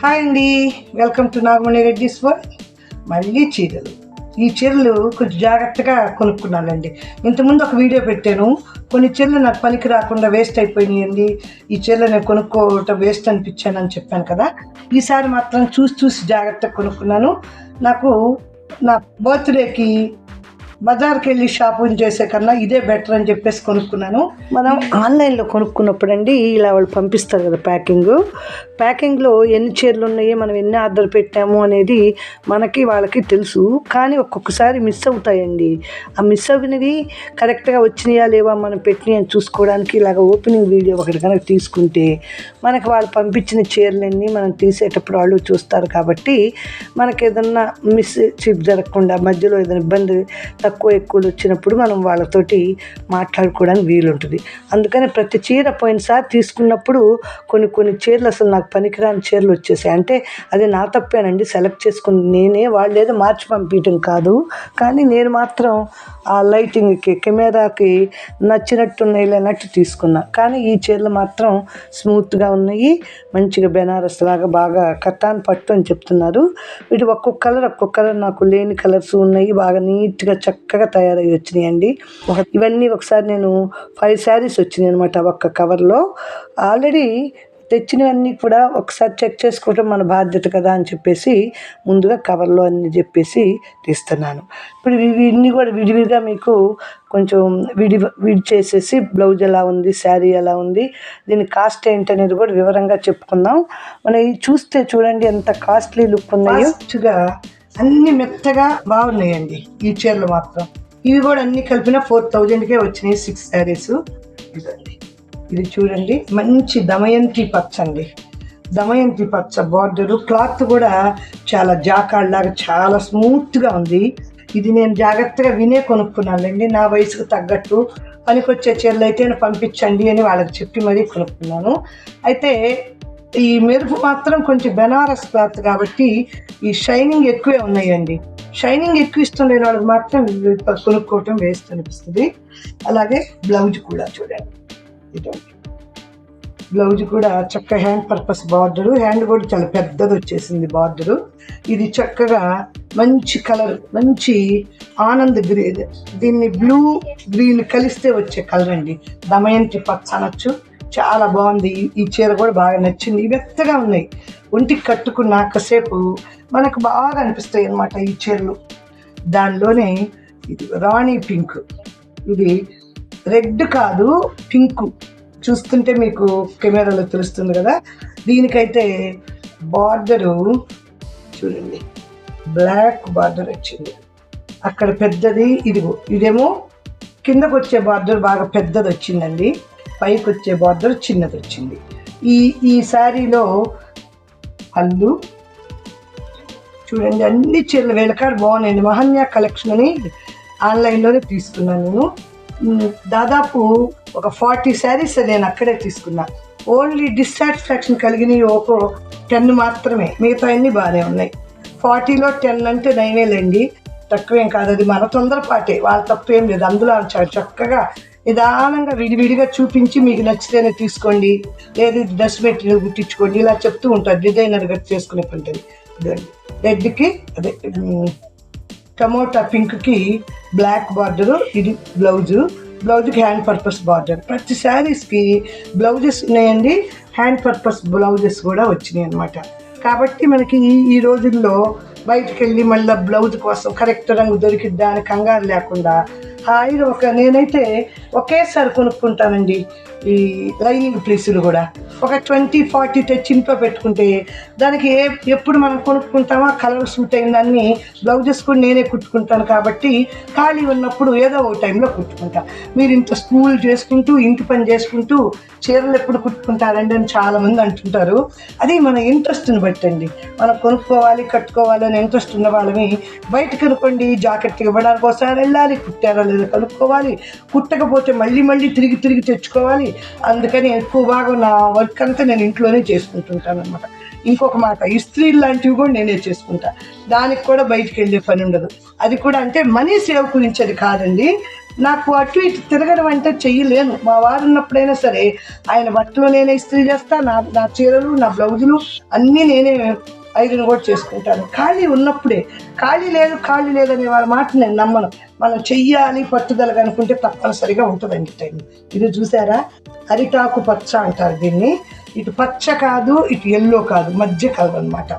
Hi అండి, welcome to Nagamani Reddy's world. మళ్ళీ చీరలు. ఈ చీరలు కొంచెం జాగ్రత్తగా కొనుక్కున్నానండి. ఇంతకుముందు ఒక వీడియో పెట్టాను. కొన్ని చీరలు నాకు పనికి రాకుండా వేస్ట్ అయిపోయినాయండి. ఈ చీరలు నేను కొనుక్కోవటం వేస్ట్ అనిపించాను అని చెప్పాను కదా. ఈసారి మాత్రం చూసి జాగ్రత్తగా కొనుక్కున్నాను. నాకు నా బర్త్డేకి బజార్కి వెళ్ళి షాపింగ్ చేసే కన్నా ఇదే బెటర్ అని చెప్పేసి కొనుక్కున్నాను. మనం ఆన్లైన్లో కొనుక్కున్నప్పుడు అండి ఇలా వాళ్ళు పంపిస్తారు కదా ప్యాకింగ్లో ఎన్ని చీరలు ఉన్నాయో మనం ఎన్ని ఆర్డర్ పెట్టాము అనేది మనకి వాళ్ళకి తెలుసు. కానీ ఒక్కొక్కసారి మిస్ అవుతాయండి. ఆ మిస్ అవినవి కరెక్ట్గా వచ్చినాయా లేవా మనం పెట్టినాయి అని చూసుకోవడానికి ఇలాగ ఓపెనింగ్ వీడియో ఒకటి కనుక తీసుకుంటే మనకి వాళ్ళు పంపించిన చీరలన్నీ మనం తీసేటప్పుడు వాళ్ళు చూస్తారు. కాబట్టి మనకి ఏదన్నా మిస్ జరగకుండా మధ్యలో ఏదైనా ఇబ్బంది తక్కువ ఎక్కువలు వచ్చినప్పుడు మనం వాళ్ళతోటి మాట్లాడుకోవడానికి వీలుంటుంది. అందుకని ప్రతి చీర పోయినసారి తీసుకున్నప్పుడు కొన్ని చీరలు అసలు నాకు పనికిరాని చీరలు వచ్చేసాయి. అంటే అది నా తప్పేనండి, సెలెక్ట్ చేసుకుని నేనే, వాళ్ళు ఏదో మార్చి పంపించడం కాదు. కానీ నేను మాత్రం ఆ లైటింగ్కి కెమెరాకి నచ్చినట్టున్నాయి లేనట్టు తీసుకున్నా. కానీ ఈ చీరలు మాత్రం స్మూత్గా ఉన్నాయి, మంచిగా బెనారస్ లాగా బాగా కట్టాన్ పట్టు అని చెప్తున్నారు. వీటి ఒక్కొక్క కలర్ నాకు లేని కలర్స్ ఉన్నాయి, బాగా నీట్గా చక్కగా తయారై వచ్చినాయండి. ఇవన్నీ ఒకసారి నేను 5 శారీస్ వచ్చినాయి అనమాట ఒక్క కవర్లో. ఆల్రెడీ తెచ్చినవన్నీ కూడా ఒకసారి చెక్ చేసుకోవడం మన బాధ్యత కదా అని చెప్పేసి ముందుగా కవర్లో అన్నీ చెప్పేసి తీస్తున్నాను. ఇప్పుడు ఇవన్నీ కూడా విడివిడిగా మీకు కొంచెం విడి చేసేసి బ్లౌజ్ ఎలా ఉంది, శారీ ఎలా ఉంది, దీని కాస్ట్ ఏంటనేది కూడా వివరంగా చెప్పుకుందాం. మనం చూస్తే చూడండి ఎంత కాస్ట్లీ లుక్ ఉన్నాయో. అన్ని మెత్తగా బాగున్నాయండి ఈ చీరలు మాత్రం. ఇవి కూడా అన్ని కలిపిన 4000కే వచ్చినాయి 6 శారీస్. ఇదండి, ఇది చూడండి మంచి దమయంతి పచ్చ అండి. దమయంతి పచ్చ బార్డరు, క్లాత్ కూడా చాలా జాకాళ్ళలాగా చాలా స్మూత్గా ఉంది. ఇది నేను జాగ్రత్తగా కొనుక్కున్నానండి. నా వయసుకు తగ్గట్టు పనికొచ్చే చీరలు అయితే పంపించండి అని వాళ్ళకి చెప్పి మరీ కొనుక్కున్నాను. అయితే ఈ మెరుపు మాత్రం కొంచెం బెనారస్ క్లాత్ కాబట్టి ఈ షైనింగ్ ఎక్కువే ఉన్నాయండి. షైనింగ్ ఎక్కువ ఇష్టం లేని వాళ్ళకి మాత్రం కొనుక్కోవటం వేస్ట్ అనిపిస్తుంది. అలాగే బ్లౌజ్ కూడా చూడండి, ఇదండి బ్లౌజ్ కూడా చక్కగా హ్యాండ్ పర్పస్ బార్డరు, హ్యాండ్ కూడా చాలా పెద్దది వచ్చేసింది బార్డరు. ఇది చక్కగా మంచి కలర్, మంచి ఆనంద్ గ్రీన్, దీన్ని బ్లూ గ్రీన్ కలిస్తే వచ్చే కలర్ అండి. దమయంతి పచ్చ అనొచ్చు, చాలా బాగుంది. ఈ చీర కూడా బాగా నచ్చింది. మెత్తగా ఉన్నాయి, ఒంటికి కట్టుకున్న కాసేపు మనకు బాగా అనిపిస్తాయి అన్నమాట ఈ చీరలు. దానిలోనే ఇది రాణి పింక్, ఇది రెడ్ కాదు పింక్, చూస్తుంటే మీకు కెమెరాలో తెలుస్తుంది కదా. దీనికైతే బార్డరు చూడండి బ్లాక్ బార్డర్ వచ్చింది, అక్కడ పెద్దది, ఇదేమో కిందకు వచ్చే బార్డర్ బాగా పెద్దది వచ్చిందండి, పైకి వచ్చే బార్డర్ చిన్నది వచ్చింది. ఈ శారీలో పళ్ళు చూడండి, అన్ని చీరలు వేలకాడ బాగున్నాయండి. మహన్యా కలెక్షన్ అని ఆన్లైన్లోనే తీసుకున్నాను నేను. దాదాపు ఒక 40 శారీస్ నేను అక్కడే తీసుకున్నా. ఓన్లీ డిస్సాటిస్ఫాక్షన్ కలిగినవి ఒక 10 మాత్రమే, మిగతా అన్నీ బాగానే ఉన్నాయి. 40లో 10 అంటే 9 తక్కువేం కాదు. అది మన తొందరపాటే, వాళ్ళ తప్పేం లేదు. అందులో చక్కగా నిదానంగా విడివిడిగా చూపించి మీకు నచ్చితేనే తీసుకోండి, లేదు డ్రెస్ మెటీరియల్ కుట్టించుకోండి ఇలా చెప్తూ ఉంటారు. డిజైనర్గా చేసుకునేటువంటి ఇదండి. రెడ్కి అదే టమోటా పింక్కి బ్లాక్ బార్డరు, ఇది బ్లౌజ్కి హ్యాండ్ పర్పస్ బార్డర్. ప్రతి శారీస్కి బ్లౌజెస్ ఉన్నాయండి, హ్యాండ్ పర్పస్ బ్లౌజెస్ కూడా వచ్చినాయి అన్నమాట. కాబట్టి మనకి ఈ రోజుల్లో బయటకు వెళ్ళి మళ్ళీ బ్లౌజ్ కోసం కరెక్ట్ రంగు దొరికిద్దా అని కంగారు లేకుండా హాయిగా నేనైతే ఒకేసారి కొనుక్కుంటానండి. ఈ లైనింగ్ పీసులు కూడా ఒక 20-40 తెచ్చి ఇంట్లో పెట్టుకుంటే దానికి ఎప్పుడు మనం కొనుక్కుంటామో కలర్ సూట్ అయిన దాన్ని బ్లౌజెస్ కూడా నేనే కుట్టుకుంటాను. కాబట్టి ఖాళీ ఉన్నప్పుడు ఏదో ఒక టైంలో కుట్టుకుంటా. మీరు ఇంత స్కూల్ చేసుకుంటూ ఇంటి పని చేసుకుంటూ చీరలు ఎప్పుడు కుట్టుకుంటారండి అని చాలామంది అంటుంటారు. అది మన ఇంట్రెస్ట్ని బట్టండి. మనం కొనుక్కోవాలి కట్టుకోవాలి అని ఇంట్రెస్ట్ ఉన్న వాళ్ళని బయటకు అనుకోండి, జాకెట్ ఇవ్వడానికి ఒకసారి వెళ్ళాలి, కుట్టారో లేదో కనుక్కోవాలి, కుట్టకపోతే మళ్ళీ తిరిగి తెచ్చుకోవాలి. అందుకని ఎక్కువ భాగం నా వర్క్ అంతా నేను ఇంట్లోనే చేసుకుంటుంటాను అనమాట. ఇంకొక మాట, ఇస్త్రీలు లాంటివి కూడా నేనే చేసుకుంటా. దానికి కూడా బయటికి వెళ్ళే పని ఉండదు. అది కూడా అంటే మనీ సేవ్ గురించి అది కాదండి, నాకు అటు ఇటు తిరగడం అంటే చెయ్యలేను. మా వారు ఉన్నప్పుడైనా సరే ఆయన బట్టలు నేనే ఇస్త్రీ చేస్తా, నా చీరలు, నా బ్లౌజులు అన్నీ నేనే ఐరన్ కూడా చేసుకుంటాను. ఖాళీ ఉన్నప్పుడే. ఖాళీ లేదనే వాళ్ళ మాట నేను నమ్మను. మనం చెయ్యాలి పట్టుదలగా అనుకుంటే తప్పనిసరిగా ఉంటుందండి టైం. ఇది చూసారా, అరిటాకు పచ్చ అంటారు దీన్ని. ఇటు పచ్చ కాదు, ఇటు ఎల్లో కాదు, మధ్య కలర్ అనమాట.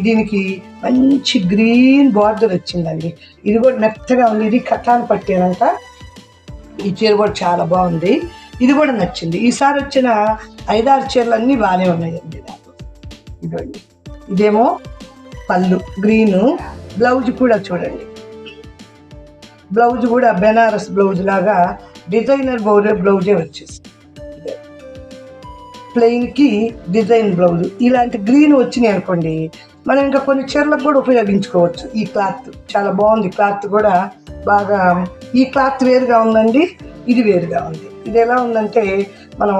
దీనికి మంచి గ్రీన్ బార్డర్ వచ్చిందండి. ఇది కూడా మెత్తగా ఉంది. ఇది కథాను పట్టానంట. ఈ చీర కూడా చాలా బాగుంది. ఇది కూడా నచ్చింది. ఈసారి వచ్చిన 5-6 చీరలు అన్నీ బాగానే ఉన్నాయండి నాకు. ఇదండి, ఇదేమో పళ్ళు గ్రీను. బ్లౌజ్ కూడా చూడండి, బ్లౌజ్ కూడా బెనారస్ బ్లౌజ్ లాగా డిజైనర్ బ్లౌజే వచ్చేసి ప్లెయిన్కి డిజైన్ బ్లౌజ్. ఇలాంటి గ్రీన్ వచ్చినాయి అనుకోండి, మనం ఇంకా కొన్ని చీరలకు కూడా ఉపయోగించుకోవచ్చు. ఈ క్లాత్ చాలా బాగుంది. క్లాత్ కూడా బాగా, ఈ క్లాత్ వేరుగా ఉందండి, ఇది వేరుగా ఉంది. ఇది ఎలా ఉందంటే మనం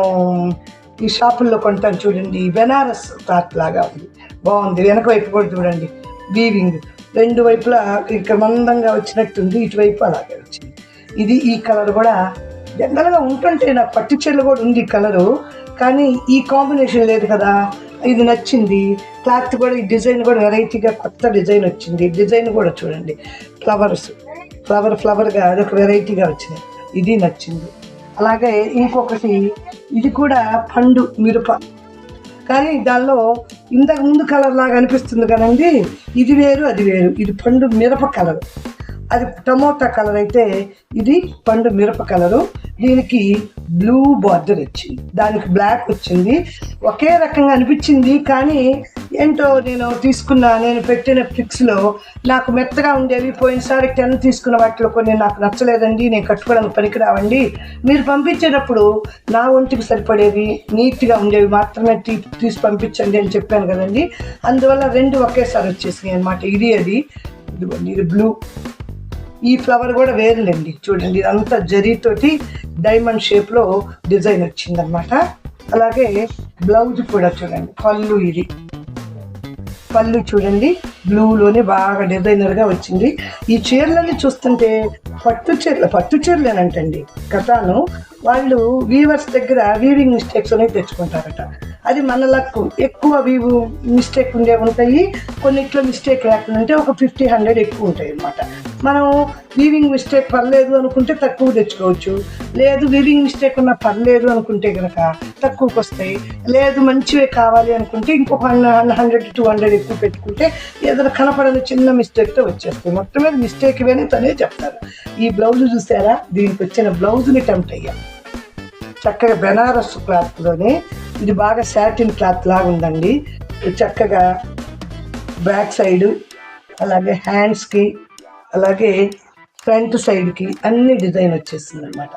ఈ షాపుల్లో కొంటాను చూడండి, బెనారస్ క్లాత్ లాగా ఉంది, బాగుంది. వెనక వైపు కూడా చూడండి, వీవింగ్ రెండు వైపులా ఇక్కడ మందంగా వచ్చినట్టుంది, ఇటువైపు అలాగే వచ్చింది. ఇది ఈ కలర్ కూడా జనరల్గా ఉంటుంటే నాకు పట్టు చీరలు కూడా ఉంది ఈ కలరు, కానీ ఈ కాంబినేషన్ లేదు కదా, ఇది నచ్చింది. క్లాత్ కూడా, ఈ డిజైన్ కూడా వెరైటీగా కొత్త డిజైన్ వచ్చింది. డిజైన్ కూడా చూడండి, ఫ్లవర్గా అదొక వెరైటీగా వచ్చింది, ఇది నచ్చింది. అలాగే ఇంకొకటి, ఇది కూడా పండు మిరప, కానీ దానిలో ఇంతకు ముందు కలర్ లాగా అనిపిస్తుంది కదండి, ఇది వేరు అది వేరు. ఇది పండు మిరప కలర్, అది టమోటా కలర్ అయితే ఇది పండు మిరప కలరు. దీనికి బ్లూ బార్డర్ వచ్చింది, దానికి బ్లాక్ వచ్చింది. ఒకే రకంగా అనిపించింది, కానీ ఏంటో నేను పెట్టిన పిక్స్లో నాకు మెత్తగా ఉండేవి. పోయినసారి 10 తీసుకున్న వాటిలో కొన్ని నాకు నచ్చలేదండి, నేను కట్టుకోవడానికి పనికిరావండి. మీరు పంపించేటప్పుడు నా ఒంటికి సరిపడేవి నీట్గా ఉండేవి మాత్రమే తీసి పంపించండి అని చెప్పాను కదండి. అందువల్ల 2 ఒకేసారి వచ్చేసినాయి అనమాట. ఇది ఇదిగోండి, ఇది బ్లూ. ఈ ఫ్లవర్ కూడా వేరులేండి, చూడండి ఇదంతా జరీతోటి డైమండ్ షేప్లో డిజైన్ వచ్చిందనమాట. అలాగే బ్లౌజ్ కూడా చూడండి, పళ్ళు చూడండి బ్లూలోనే బాగా డిజైనర్గా వచ్చింది. ఈ చీరలన్నీ చూస్తుంటే పట్టు చీరలేనంటండి. కథాను వాళ్ళు వీవర్స్ దగ్గర వీవింగ్ మిస్టేక్స్ అనేవి తెచ్చుకుంటారట. అది మన లక్. ఎక్కువ మిస్టేక్ ఉంటాయి, కొన్నిట్లో మిస్టేక్ లేకుండా ఉంటే ఒక 50-100 ఎక్కువ ఉంటాయి అన్నమాట. మనం వీవింగ్ మిస్టేక్ పర్లేదు అనుకుంటే తక్కువ తెచ్చుకోవచ్చు, లేదు వీవింగ్ మిస్టేక్ ఉన్నా పర్లేదు అనుకుంటే కనుక తక్కువకి వస్తాయి. లేదు మంచివే కావాలి అనుకుంటే ఇంకొక 100-200 ఎక్కువ పెట్టుకుంటే ఏదైనా కనపడని చిన్న మిస్టేక్తో వచ్చేస్తాయి. మొత్తం మీద మిస్టేక్ ఇవన్నీ తనే చెప్తారు. ఈ బ్లౌజ్ చూసారా, దీనికి వచ్చిన బ్లౌజ్ని టెంప్ట్ అయ్యాం. చక్కగా బెనారస్ క్లాత్లోనే, ఇది బాగా సాటిన్ క్లాత్ లాగా ఉందండి. చక్కగా బ్యాక్ సైడు, అలాగే హ్యాండ్స్కి, అలాగే ఫ్రంట్ సైడ్కి అన్ని డిజైన్ వచ్చేస్తుంది అనమాట.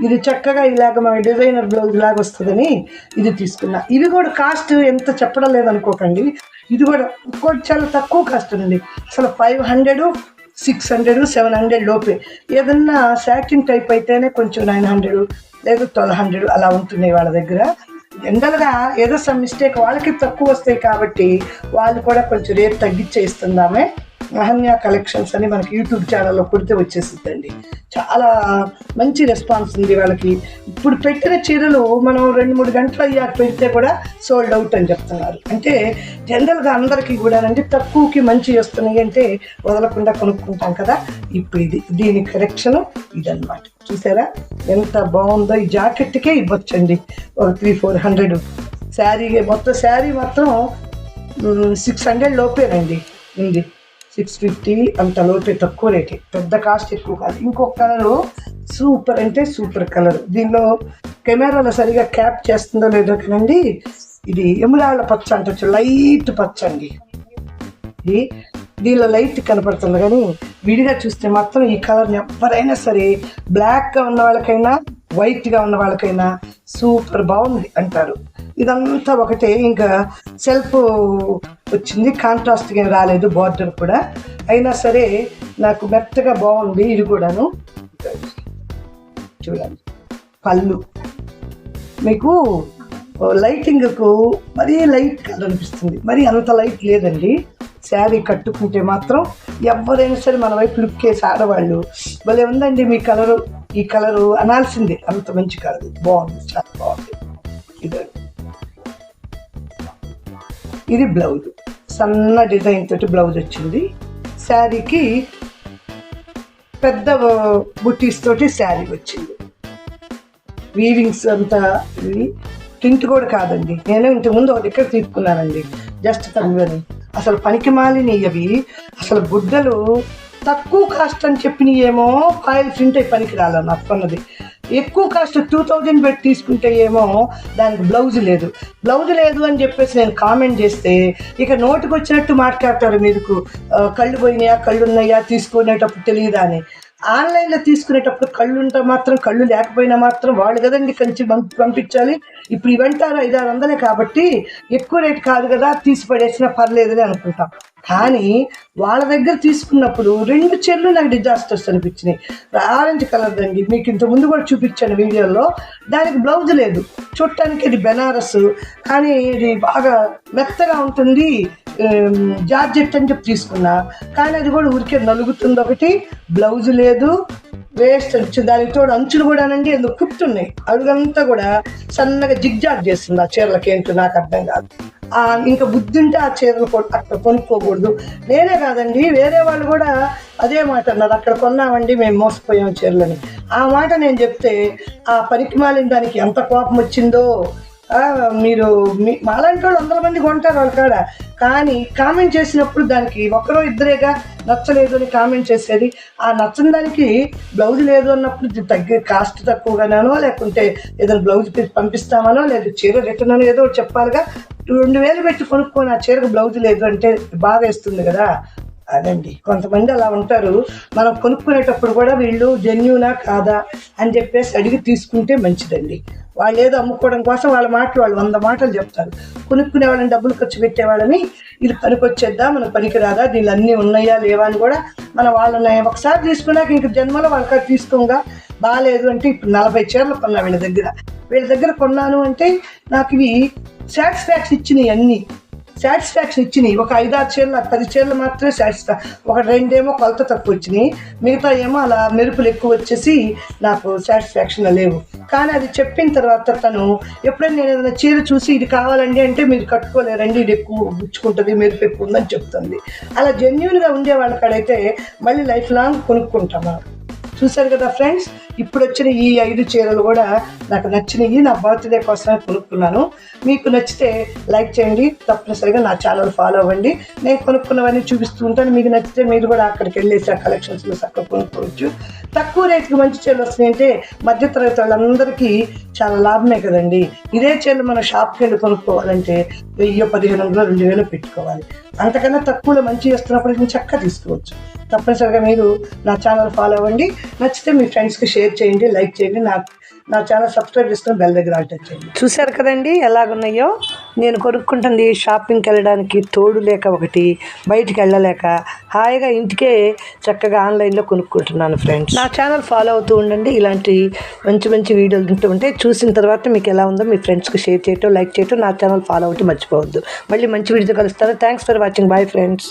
ఇది చక్కగా ఇలాగ మన డిజైనర్ బ్లౌజ్ లాగా వస్తుందని ఇది తీసుకున్నా. ఇవి కూడా కాస్ట్ ఎంత చెప్పడం లేదనుకోకండి, ఇది కూడా చాలా తక్కువ కాస్ట్ ఉంది. అసలు 500, 600, 700 లోపే. ఏదన్నా సాటిన్ టైప్ అయితేనే కొంచెం 900 లేదు 1200 అలా ఉంటున్నాయి వాళ్ళ దగ్గర. జనరల్గా ఏదో సమ్ మిస్టేక్ వాళ్ళకి తక్కువ వస్తాయి కాబట్టి వాళ్ళు కూడా కొంచెం రేట్ తగ్గించే ఇస్తుందామే. అహన్య కలెక్షన్స్ అని మనకి యూట్యూబ్ ఛానల్లో కొడితే వచ్చేస్తుందండి. చాలా మంచి రెస్పాన్స్ ఉంది వాళ్ళకి. ఇప్పుడు పెట్టిన చీరలు మనం 2-3 గంటలు అయ్యాక పెడితే కూడా సోల్డ్ అవుట్ అని చెప్తున్నారు. అంటే జనరల్గా అందరికీ కూడానండి తక్కువకి మంచి వస్తున్నాయి అంటే వదలకుండా కొనుక్కుంటాం కదా. ఇప్పుడు దీని కరెక్షను ఇదన్నమాట. చూసారా ఎంత బాగుందో. ఈ జాకెట్కే ఇవ్వచ్చండి ఒక 300-400. మొత్తం శారీ మాత్రం 600 లోపేనండి ఉంది. 650 అంత లోపే, తక్కువ రేటే, పెద్ద కాస్ట్ ఎక్కువ కాదు. ఇంకొక కలరు సూపర్ అంటే సూపర్ కలర్. దీనిలో కెమెరాలో సరిగా క్యాప్ చేస్తుందో లేదో కానండి, ఇది ఎములాళ్ళ పచ్చ అంటచ్చు, లైట్ పచ్చ అండి. ఇది దీనిలో లైట్ కనపడుతుంది, కానీ విడిగా చూస్తే మాత్రం ఈ కలర్ని ఎవరైనా సరే బ్లాక్గా ఉన్న వాళ్ళకైనా వైట్గా ఉన్న వాళ్ళకైనా సూపర్ బాగుంది అంటారు. ఇదంతా ఒకటే, ఇంకా సెల్ఫ్ వచ్చింది, కాంట్రాస్ట్గా రాలేదు బార్డర్ కూడా. అయినా సరే నాకు మెత్తగా బాగుంది. ఇది కూడాను చూడండి, పళ్ళు మీకు లైటింగ్కు మరీ లైట్ కలర్ అనిపిస్తుంది, మరీ అంత లైట్ లేదండి. శారీ కట్టుకుంటే మాత్రం ఎవరైనా సరే మన వైపు లుక్ వేసి ఆడవాళ్ళు భలే ఉందండి మీ కలరు, ఈ కలరు అనాల్సిందే, అంత మంచి కలర్, బాగుంది, చాలా బాగుంది. ఇది బ్లౌజ్, సన్న డిజైన్ తోటి బ్లౌజ్ వచ్చింది. శారీకి పెద్ద బుట్టీస్ తోటి శారీ వచ్చింది. వీవింగ్స్ అంతా ఇవి ప్రింట్ కూడా కాదండి. నేను ఇంతకుముందు ఒక దగ్గర తీసుకున్నానండి, జస్ట్ తగ్గని. అసలు పనికి మాలిని అవి, అసలు గుడ్డలు తక్కువ కాస్ట్ అని చెప్పినయేమో ఫాయిల్ ప్రింట్ అయి పనికి రాలేదు నాకు కొన్నది. ఎక్కువ కాస్ట్ 2000 పెట్టి తీసుకుంటే ఏమో దానికి బ్లౌజ్ లేదు అని చెప్పేసి నేను కామెంట్ చేస్తే ఇక నోటికి వచ్చినట్టు మాట్లాడతారు, మీకు కళ్ళు పోయినాయా, కళ్ళు ఉన్నాయా, తీసుకునేటప్పుడు తెలియదా అని. ఆన్లైన్లో తీసుకునేటప్పుడు కళ్ళు ఉంటే మాత్రం, కళ్ళు లేకపోయినా మాత్రం వాళ్ళు కదండి కంచి పంపించాలి. ఇప్పుడు ఇవంటారు 500-600 కాబట్టి ఎక్కువ రేటు కాదు కదా, తీసి పడేసినా పర్లేదని అనుకుంటాం. కానీ వాళ్ళ దగ్గర తీసుకున్నప్పుడు 2 చీరలు నాకు డిజాస్టర్స్ అనిపించినాయి. ఆరెంజ్ కలర్ దండి, మీకు ఇంతకుముందు కూడా చూపించాను వీడియోలో. దానికి బ్లౌజ్ లేదు, చూడటానికి ఇది బెనారస్ కానీ ఇది బాగా మెత్తగా ఉంటుంది, జార్జెట్ అని చెప్పి తీసుకున్నా. కానీ అది కూడా ఊరికే నలుగుతుంది, ఒకటి బ్లౌజ్ లేదు, వేస్ట్ అనిపించింది. దానికి తోడు అంచులు కూడానండి ఎందుకు కుట్టున్నాయి, అడుగంతా కూడా సన్నగా జిగ్జాగ్ చేస్తుంది. ఆ చీరలకి ఏంటో నాకు అర్థం కాదు. ఇంకా బుద్ధి ఉంటే ఆ చీరలు అక్కడ కొనుక్కోకూడదు. నేనే కాదండి, వేరే వాళ్ళు కూడా అదే మాట అన్నారు, అక్కడ కొన్నామండి మేము మోసపోయాం చీరలని. ఆ మాట నేను చెప్తే ఆ పనికి మాలిన దానికి ఎంత కోపం వచ్చిందో. మీరు మాలాంటి వాళ్ళు 100 మంది కొంటారు వాళ్ళ కాడ, కానీ కామెంట్ చేసినప్పుడు దానికి ఒకరో ఇద్దరేగా నచ్చలేదు అని కామెంట్ చేసేది. ఆ నచ్చని దానికి బ్లౌజ్ లేదు అన్నప్పుడు కాస్ట్ తక్కువగానో, లేకుంటే ఏదైనా బ్లౌజ్ పంపిస్తామనో, లేదా చీర రిటర్న్ అని ఏదో చెప్పాలిగా. 2000 పెట్టి కొనుక్కొని ఆ చీరకు బ్లౌజ్ లేదు అంటే బాగా వేస్తుంది కదా. అదండి, కొంతమంది అలా ఉంటారు. మనం కొనుక్కునేటప్పుడు కూడా వీళ్ళు జెన్యూనా కాదా అని చెప్పేసి అడిగి తీసుకుంటే మంచిదండి. వాళ్ళు ఏదో అమ్ముకోవడం కోసం వాళ్ళ మాటలు వాళ్ళు 100 మాటలు చెప్తారు. కొనుక్కునే వాళ్ళని, డబ్బులు ఖర్చు పెట్టేవాళ్ళని ఇది పనికొచ్చేద్దా, మనకు పనికి రాదా, దీనిలో అన్నీ ఉన్నాయా లేవా అని కూడా వాళ్ళని ఒకసారి తీసుకున్నాక ఇంక జన్మలో వాళ్ళకి తీసుకోగా. బాగాలేదు అంటే ఇప్పుడు 40 చీరలు కొన్నా వీళ్ళ దగ్గర కొన్నాను అంటే నాకు ఇవి సాటిస్ఫాక్షన్ ఇచ్చినాయి. ఒక 5-6 చీరలు, 10 చీరలు మాత్రమే ఒక 2 ఏమో కొలత తక్కువ వచ్చినాయి, మిగతా ఏమో అలా మెరుపులు ఎక్కువ వచ్చేసి నాకు సాటిస్ఫాక్షన్ లేవు. కానీ అది చెప్పిన తర్వాత తను ఎప్పుడైనా నేను ఏదైనా చీర చూసి ఇది కావాలండి అంటే మీరు కట్టుకోలేరండి, ఇది ఎక్కువ గుచ్చుకుంటుంది, మెరుపు ఎక్కువ ఉందని చెప్తుంది. అలా జెన్యూన్గా ఉండే వాళ్ళకాడైతే మళ్ళీ లైఫ్ లాంగ్ కొనుక్కుంటాము. చూశారు కదా ఫ్రెండ్స్, ఇప్పుడు వచ్చిన ఈ 5 చీరలు కూడా నాకు నచ్చినవి, నా బర్త్డే కోసమే కొనుక్కున్నాను. మీకు నచ్చితే లైక్ చేయండి, తప్పనిసరిగా నా ఛానల్ ఫాలో అవ్వండి. నేను కొనుక్కున్నవన్నీ చూపిస్తూ ఉంటాను. మీకు నచ్చితే మీరు కూడా అక్కడికి వెళ్ళేసి ఆ కలెక్షన్స్లో చక్కగా కొనుక్కోవచ్చు. తక్కువ రేటుకి మంచి చీరలు వస్తున్నాయంటే మధ్యతరగతి వాళ్ళందరికీ చాలా లాభమే కదండి. ఇదే చీరలు మనం షాప్కి వెళ్ళి కొనుక్కోవాలంటే 1000-1500 2000 పెట్టుకోవాలి. అంతకన్నా తక్కువలో మంచి చేస్తున్నప్పుడు నేను చక్కగా తీసుకోవచ్చు. తప్పనిసరిగా మీరు నా ఛానల్ ఫాలో అవ్వండి. నచ్చితే మీ ఫ్రెండ్స్కి షేర్ చేయండి, లైక్ చేయండి, నా ఛానల్ సబ్స్క్రైబ్ చేసుకుని బెల్ దగ్గర టచ్ చేయండి. చూశారు కదండి ఎలాగున్నాయో. నేను కొనుక్కుంటుంది షాపింగ్కి వెళ్ళడానికి తోడు లేక, ఒకటి బయటికి వెళ్ళలేక, హాయిగా ఇంటికే చక్కగా ఆన్లైన్లో కొనుక్కుంటున్నాను ఫ్రెండ్స్. నా ఛానల్ ఫాలో అవుతూ ఉండండి. ఇలాంటి మంచి వీడియోలు ఉంటూ ఉంటే చూసిన తర్వాత మీకు ఎలా ఉందో మీ ఫ్రెండ్స్కి షేర్ చేయటం, లైక్ చేయటం, నా ఛానల్ ఫాలో అవుతూ మర్చిపోవద్దు. మళ్ళీ మంచి వీడియోతో కలుస్తాను. Thanks for watching. Bye friends.